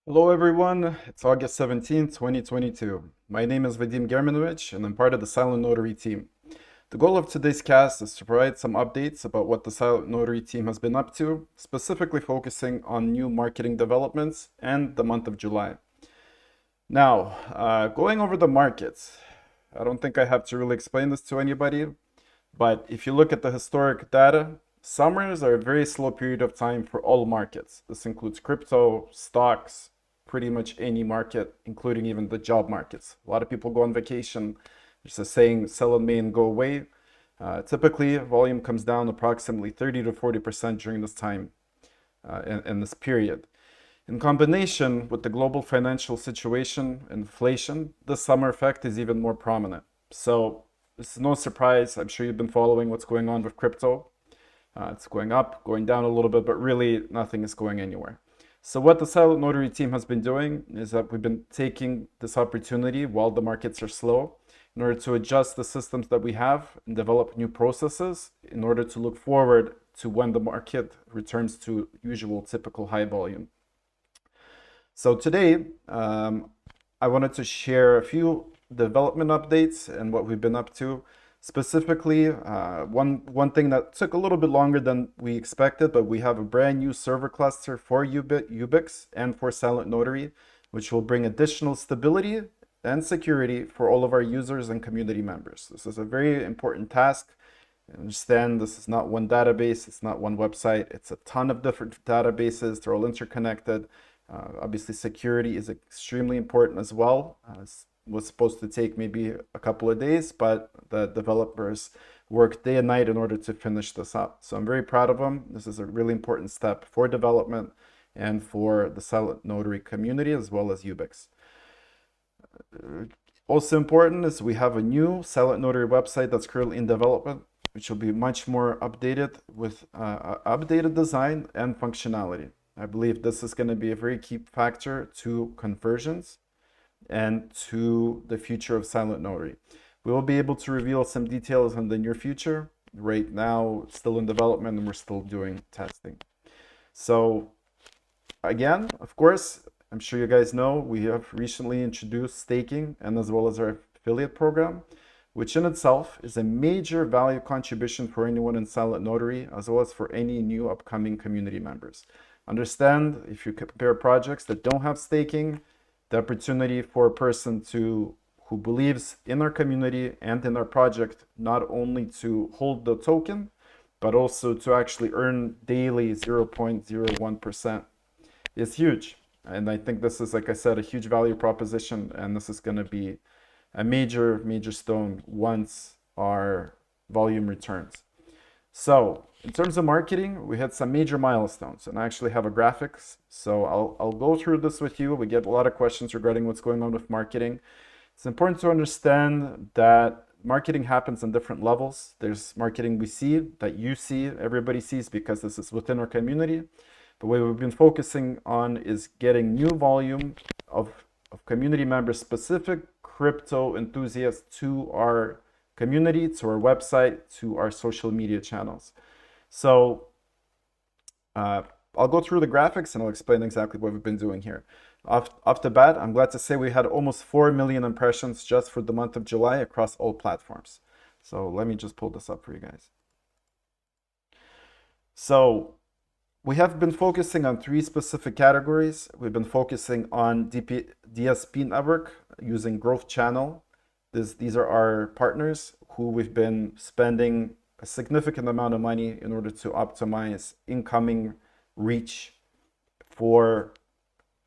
Hello everyone, it's August 17th, 2022. My name is Vadim Germanovich and I'm part of the Silent Notary team. The goal of today's cast is to provide some updates about what the Silent Notary team has been up to, specifically focusing on new marketing developments and the month of July. Now, going over the markets, I don't think I have to really explain this to anybody, but if you look at the historic data, summers are a very slow period of time for all markets. This includes crypto, stocks, pretty much any market, including even the job markets. A lot of people go on vacation. There's a saying, sell in May and go away. Typically, volume comes down approximately 30 to 40% during this time in this period. In combination with the global financial situation, inflation, the summer effect is even more prominent. So this is no surprise. I'm sure you've been following what's going on with crypto. It's going up, going down a little bit, but really nothing is going anywhere. So what the Silent Notary team has been doing is that we've been taking this opportunity while the markets are slow in order to adjust the systems that we have and develop new processes in order to look forward to when the market returns to usual typical high volume. So today, I wanted to share a few development updates and what we've been up to. Specifically, one thing that took a little bit longer than we expected, but we have a brand new server cluster for UBIX and for Silent Notary, which will bring additional stability and security for all of our users and community members. This is a very important task. Understand this is not one database, it's not one website, it's a ton of different databases, they're all interconnected. Obviously, security is extremely important as well. It was supposed to take maybe a couple of days, but the developers worked day and night in order to finish this up. So I'm very proud of them. This is a really important step for development and for the Silent Notary community as well as UBIX. Also important is we have a new Silent Notary website that's currently in development, which will be much more updated with updated design and functionality. I believe this is going to be a very key factor to conversions and to the future of Silent Notary. We will be able to reveal some details in the near future. Right now, it's still in development and we're still doing testing. So again, of course, I'm sure you guys know, we have recently introduced staking and as well as our affiliate program, which in itself is a major value contribution for anyone in Silent Notary, as well as for any new upcoming community members. Understand, if you compare projects that don't have staking, the opportunity for a person who believes in our community and in our project, not only to hold the token, but also to actually earn daily 0.01% is huge. And I think this is, like I said, a huge value proposition, and this is going to be a major, major stone once our volume returns. So in terms of marketing, we had some major milestones, and I actually have a graphics. So I'll go through this with you. We get a lot of questions regarding what's going on with marketing. It's important to understand that marketing happens on different levels. There's marketing we see, that you see, everybody sees because this is within our community. But what we've been focusing on is getting new volume of community members, specific crypto enthusiasts to our community, to our website, to our social media channels. So I'll go through the graphics and I'll explain exactly what we've been doing here. Off the bat, I'm glad to say we had almost 4 million impressions just for the month of July across all platforms. So let me just pull this up for you guys. So we have been focusing on 3 specific categories. We've been focusing on DSP network using Growth Channel. These are our partners who we've been spending a significant amount of money in order to optimize incoming reach for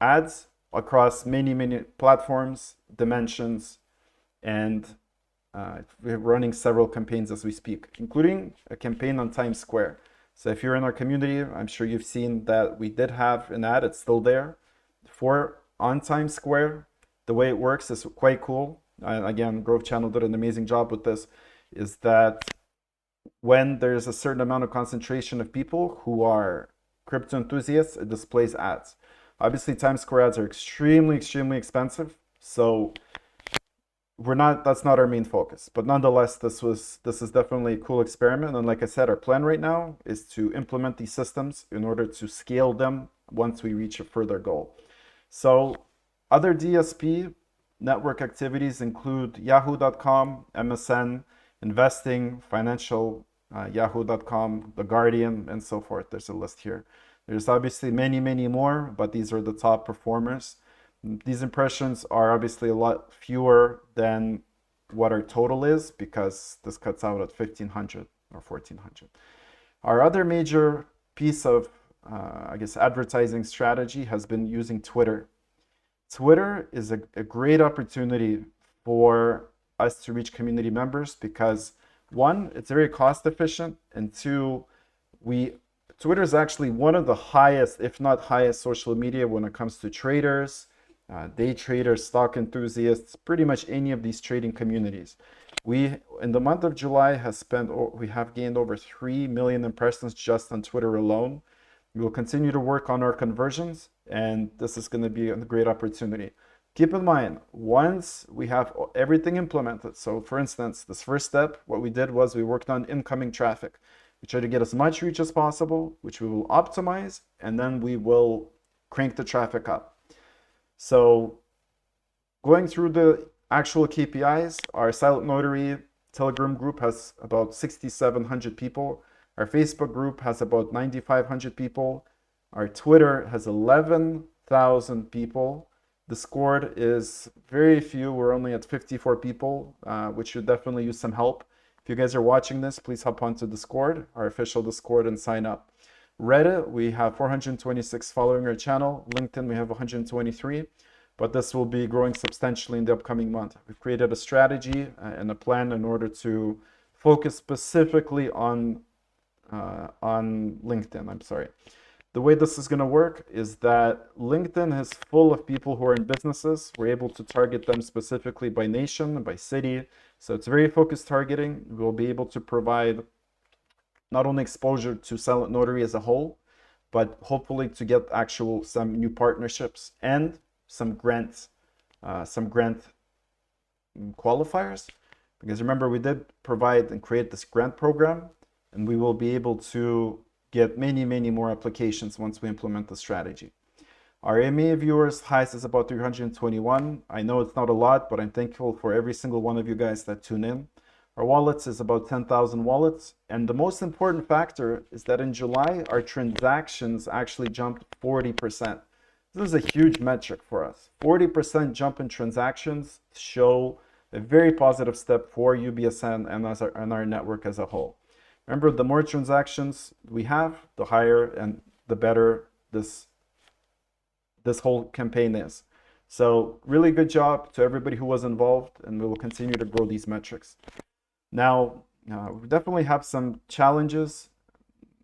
ads across many, many platforms, dimensions, and we're running several campaigns as we speak, including a campaign on Times Square. So if you're in our community, I'm sure you've seen that we did have an ad, it's still there, for on Times Square. The way it works is quite cool. Again, Growth Channel did an amazing job with this, is that when there's a certain amount of concentration of people who are crypto enthusiasts, it displays ads. Obviously, Times Square ads are extremely, extremely expensive. So that's not our main focus, but nonetheless, this is definitely a cool experiment. And like I said, our plan right now is to implement these systems in order to scale them once we reach a further goal. So other DSP network activities include yahoo.com, MSN, investing, financial, yahoo.com, The Guardian, and so forth. There's a list here. There's obviously many, many more, but these are the top performers. These impressions are obviously a lot fewer than what our total is because this cuts out at 1,500 or 1,400. Our other major piece of, I guess, advertising strategy has been using Twitter. Twitter is a great opportunity for us to reach community members because one, it's very cost efficient, and two, Twitter is actually one of the highest, if not highest, social media when it comes to traders, day traders, stock enthusiasts, pretty much any of these trading communities. We, in the month of July, we have gained over 3 million impressions just on Twitter alone. We will continue to work on our conversions, and this is going to be a great opportunity. Keep in mind, once we have everything implemented, so for instance, this first step, what we did was we worked on incoming traffic. We try to get as much reach as possible, which we will optimize, and then we will crank the traffic up. So going through the actual KPIs, our SilentNotary Telegram group has about 6,700 people. Our Facebook group has about 9,500 people. Our Twitter has 11,000 people. Discord is very few. We're only at 54 people, which should definitely use some help. If you guys are watching this, please hop onto Discord, our official Discord, and sign up. Reddit, we have 426 following our channel. LinkedIn, we have 123, but this will be growing substantially in the upcoming month. We've created a strategy and a plan in order to focus specifically on LinkedIn. I'm sorry. The way this is going to work is that LinkedIn is full of people who are in businesses. We're able to target them specifically by nation, by city. So it's very focused targeting. We'll be able to provide not only exposure to SilentNotary as a whole, but hopefully to get some new partnerships and some grant qualifiers. Because remember, we did provide and create this grant program, and we will be able to get many, many more applications once we implement the strategy. Our AMA viewers highest is about 321. I know it's not a lot, but I'm thankful for every single one of you guys that tune in. Our wallets is about 10,000 wallets. And the most important factor is that in July, our transactions actually jumped 40%. This is a huge metric for us. 40% jump in transactions show a very positive step for UBSN and our network as a whole. Remember, the more transactions we have, the higher and the better this whole campaign is. So really good job to everybody who was involved, and we will continue to grow these metrics. Now, we definitely have some challenges.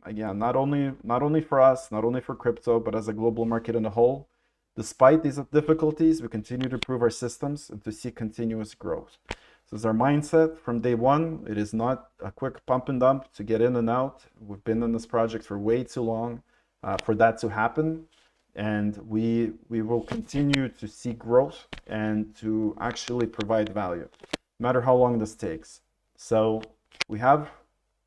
Again, not only for us, not only for crypto, but as a global market in a whole. Despite these difficulties, we continue to improve our systems and to see continuous growth. This is our mindset from day one. It is not a quick pump and dump to get in and out. We've been in this project for way too long for that to happen. And we will continue to see growth and to actually provide value, no matter how long this takes. So we have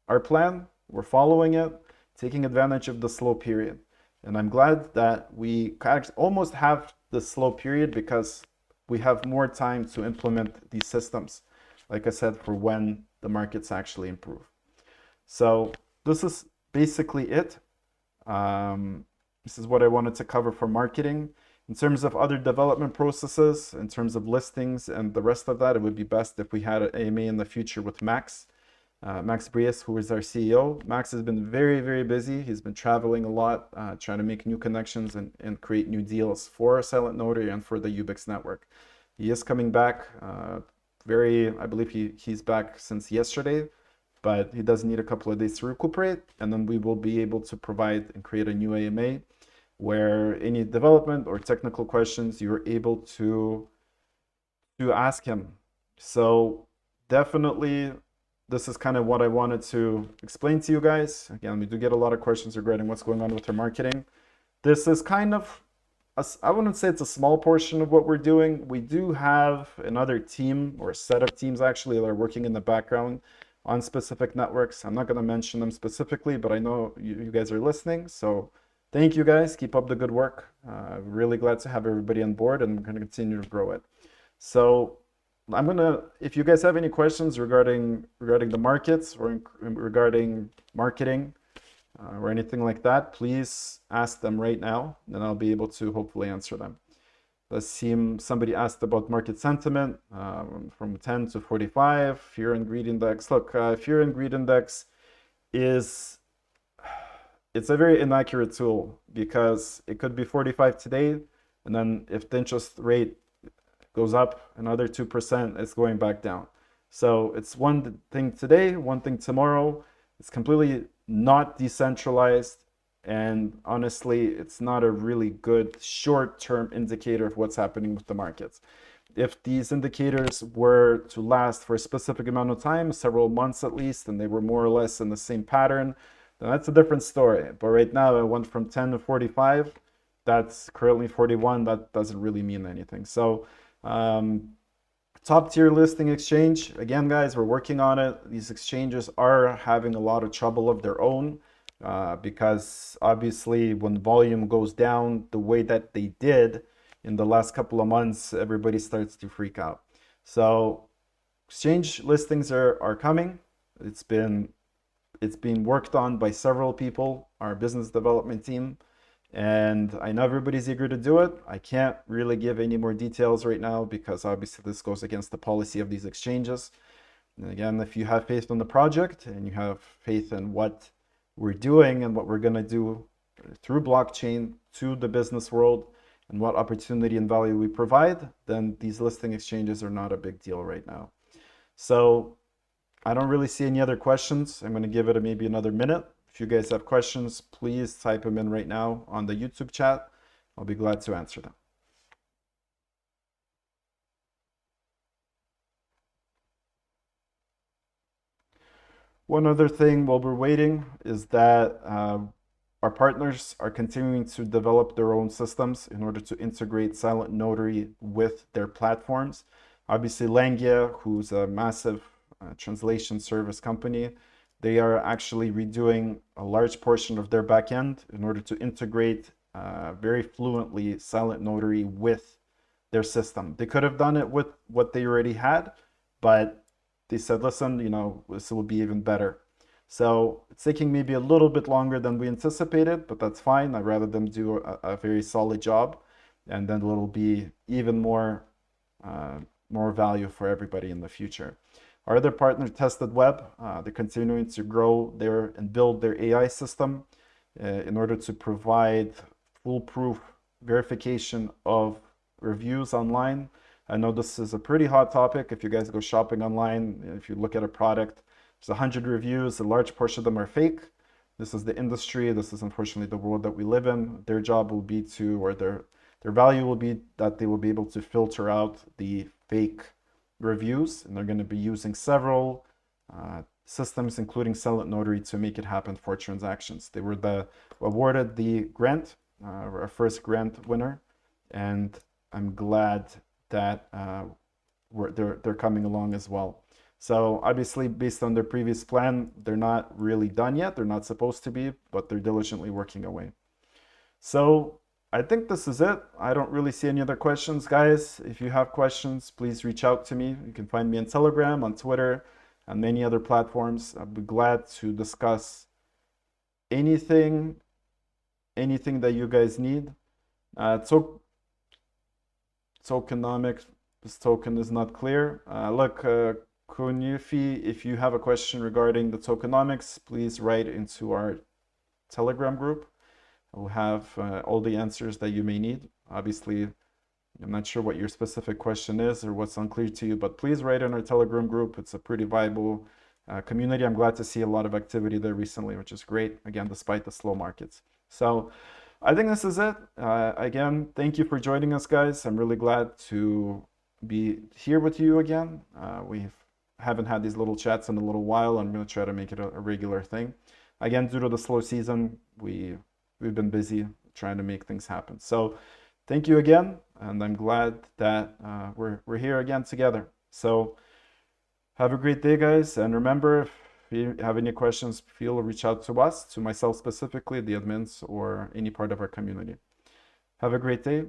our plan, we're following it, taking advantage of the slow period. And I'm glad that we almost have the slow period because we have more time to implement these systems, like I said, for when the markets actually improve. So this is basically it. This is what I wanted to cover for marketing. In terms of other development processes, in terms of listings and the rest of that, it would be best if we had an AMA in the future with Max Brias, who is our CEO. Max has been very, very busy. He's been traveling a lot, trying to make new connections and create new deals for SilentNotary and for the UBIX network. He is coming back I believe he's back since yesterday, but he does need a couple of days to recuperate, and then we will be able to provide and create a new AMA where any development or technical questions you're able to ask him. So definitely this is kind of what I wanted to explain to you guys. Again, we do get a lot of questions regarding what's going on with our marketing. This is kind of, I wouldn't say it's a small portion of what we're doing. We do have another team or a set of teams actually that are working in the background on specific networks. I'm not going to mention them specifically, but I know you guys are listening. So Thank you guys. Keep up the good work. Really glad to have everybody on board, and we're going to continue to grow it. So if you guys have any questions regarding the markets or regarding marketing or anything like that, please ask them right now, and I'll be able to hopefully answer them. Let's see, somebody asked about market sentiment from 10 to 45, fear and greed index. Look, fear and greed index it's a very inaccurate tool because it could be 45 today, and then if the interest rate goes up another 2%, it's going back down. So it's one thing today, one thing tomorrow. It's completely not decentralized. And honestly, it's not a really good short-term indicator of what's happening with the markets. If these indicators were to last for a specific amount of time, several months at least, and they were more or less in the same pattern, then that's a different story. But right now, it went from 10 to 45. That's currently 41. That doesn't really mean anything. So top tier listing exchange, again, guys, we're working on it. These exchanges are having a lot of trouble of their own because obviously when volume goes down the way that they did in the last couple of months, everybody starts to freak out. So exchange listings are coming. It's being worked on by several people, our business development team, and I know everybody's eager to do it. I can't really give any more details right now because obviously this goes against the policy of these exchanges. And again, if you have faith in the project and you have faith in what we're doing and what we're going to do through blockchain to the business world and what opportunity and value we provide, then these listing exchanges are not a big deal right now. So I don't really see any other questions. I'm going to give it maybe another minute. If you guys have questions, please type them in right now on the YouTube chat. I'll be glad to answer them. One other thing while we're waiting is that our partners are continuing to develop their own systems in order to integrate SilentNotary with their platforms. Obviously, Langia, who's a massive translation service company, they are actually redoing a large portion of their backend in order to integrate very fluently SilentNotary with their system. They could have done it with what they already had, but they said, listen, this will be even better. So it's taking maybe a little bit longer than we anticipated, but that's fine. I'd rather them do a very solid job, and then it'll be even more value for everybody in the future. Our other partner, Tested Web, they're continuing to grow and build their AI system in order to provide foolproof verification of reviews online. I know this is a pretty hot topic. If you guys go shopping online, if you look at a product, there's 100 reviews, a large portion of them are fake. This is the industry. This is unfortunately the world that we live in. Their job will be their value will be that they will be able to filter out the fake reviews, and they're going to be using several systems, including SilentNotary, to make it happen for transactions. They were awarded the grant, our first grant winner, and I'm glad that they're coming along as well. So obviously, based on their previous plan, they're not really done yet. They're not supposed to be, but they're diligently working away. So I think this is it. I don't really see any other questions, guys. If you have questions, please reach out to me. You can find me on Telegram, on Twitter, and many other platforms. I'd be glad to discuss anything that you guys need. Tokenomics, this token is not clear. Look, Kunifi, if you have a question regarding the tokenomics, please write into our Telegram group. We'll have all the answers that you may need. Obviously, I'm not sure what your specific question is or what's unclear to you, but please write in our Telegram group. It's a pretty viable community. I'm glad to see a lot of activity there recently, which is great, again, despite the slow markets. So I think this is it. Again, thank you for joining us, guys. I'm really glad to be here with you again. We haven't had these little chats in a little while. I'm going to try to make it a regular thing. Again, due to the slow season, we've been busy trying to make things happen. So thank you again, and I'm glad that we're here again together. So have a great day, guys, and remember, if you have any questions, feel reach out to us, to myself specifically, the admins, or any part of our community. Have a great day.